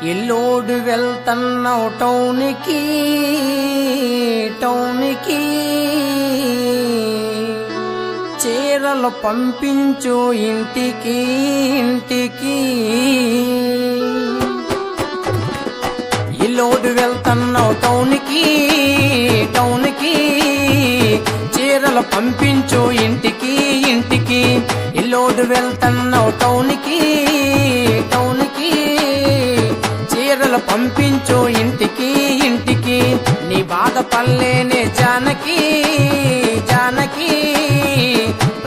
ఎల్లోడు వెళ్తన్నావు టౌనికి చీరలు పంపించు ఇంటికి ఎల్లోడు వెళ్తన్నావు టౌనికి చీరలు పంపించు ఇంటికి ఎల్లోడు వెళ్తన్నావు టౌనికి చీరలు పంపించు ఇంటికి నీ బాధ పల్లేనే జానకి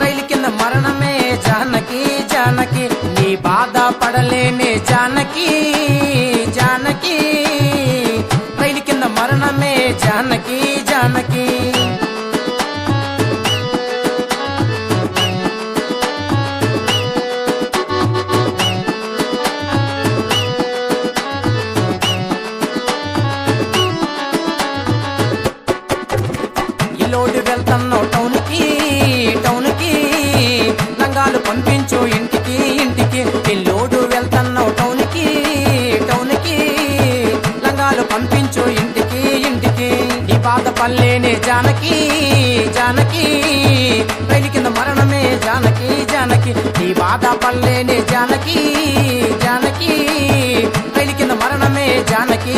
రైలు కింద మరణమే జానకి నీ బాధ పడలేనే జానకి రైలు కింద మరణమే జానకి ఎల్లోడు వెళ్తున్నావు టౌనికి లంగాలు పంపించు ఇంటికి ఎల్లోడు వెళ్తున్నావు టౌనికి లంగాలు పంపించు ఇంటికి నీ బాధ పల్లేనే జానకి రైలు కింద మరణమే జానకి నీ బాధ పల్లేనే జానకి రైలు కింద మరణమే జానకి